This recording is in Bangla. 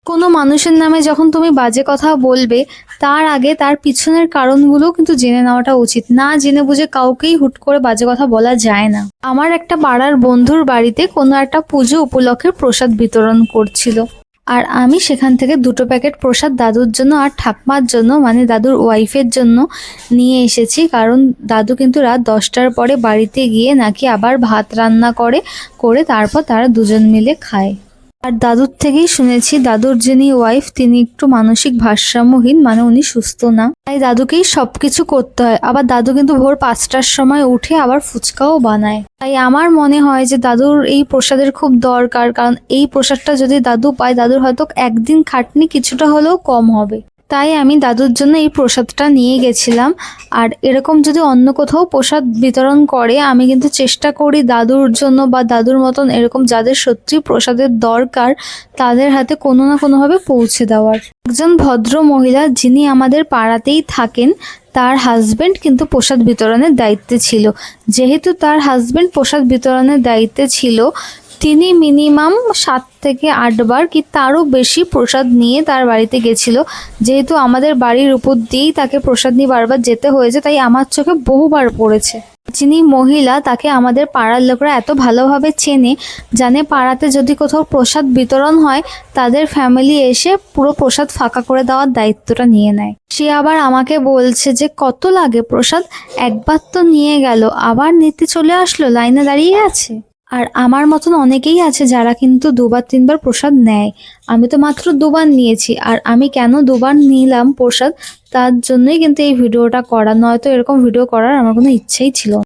কোনো মানুষের নামে যখন তুমি বাজে কথা বলবে, তার আগে তার পিছনের কারণগুলো কিন্তু জেনে নেওয়াটা উচিত। না জেনে বুঝে কাউকেই হুট করে বাজে কথা বলা যায় না। আমার একটা পাড়ার বন্ধুর বাড়িতে কোনো একটা পুজো উপলক্ষে প্রসাদ বিতরণ করছিল, আর আমি সেখান থেকে 2টো প্যাকেট প্রসাদ দাদুর জন্য আর ঠাকমার জন্য, মানে দাদুর ওয়াইফের জন্য নিয়ে এসেছি। কারণ দাদু কিন্তু রাত 10টার পরে বাড়িতে গিয়ে নাকি আবার ভাত রান্না করে তারপর তারা দুজন মিলে খায়। আর দাদুর থেকেই শুনেছি দাদুর যিনি ওয়াইফ তিনি একটু মানসিক ভারসাম্যহীন, মানে উনি সুস্থ না, তাই দাদুকেই সবকিছু করতে হয়। আবার দাদু কিন্তু ভোর 5টার সময় উঠে আবার ফুচকাও বানায়। তাই আমার মনে হয় যে দাদুর এই প্রসাদের খুব দরকার, কারণ এই প্রসাদটা যদি দাদু পায় দাদুর হয়তো একদিন খাটনি কিছুটা হলেও কম হবে। তাই আমি দাদুর জন্য এই প্রসাদটা নিয়ে গেছিলাম। আর এরকম যদি অন্য কোথাও প্রসাদ বিতরণ করে, আমি কিন্তু চেষ্টা করি দাদুর জন্য বা দাদুর মতন এরকম যাদের সত্যি প্রসাদের দরকার তাদের হাতে কোনো না কোনোভাবে পৌঁছে দেওয়ার। একজন ভদ্র মহিলা যিনি আমাদের পাড়াতেই থাকেন, তার হাজবেন্ড কিন্তু প্রসাদ বিতরণের দায়িত্বে ছিল। যেহেতু তার হাজবেন্ড প্রসাদ বিতরণের দায়িত্বে ছিল, তিনি মিনিমাম 7 থেকে 8 বার কি তারও বেশি প্রসাদ নিয়ে তার বাড়িতে গেছিল। যেহেতু আমাদের বাড়ির উপর দিয়েই তাকে প্রসাদ নিয়ে বারবার যেতে হয়েছে, তাই আমার চোখে বহুবার পড়েছে। যিনি মহিলা তাকে আমাদের পাড়ার লোকরা এত ভালোভাবে চেনে, জানে পাড়াতে যদি কোথাও প্রসাদ বিতরণ হয় তাদের ফ্যামিলি এসে পুরো প্রসাদ ফাঁকা করে দেওয়ার দায়িত্বটা নিয়ে নেয়। সে আবার আমাকে বলছে যে কত লাগে প্রসাদ, একবার তো নিয়ে গেল আবার নিতে চলে আসলো, লাইনে দাঁড়িয়ে আছে। আর আমার মতন অনেকেই আছে যারা কিন্তু 2বার 3বার প্রসাদ নেয়। আমি তো মাত্র 2বার নিয়েছি, আর আমি কেন 2বার নিলাম প্রসাদ তার জন্যই কিন্তু এই ভিডিওটা করা, নয়তো এরকম ভিডিও করার আমার কোনো ইচ্ছাই ছিল না।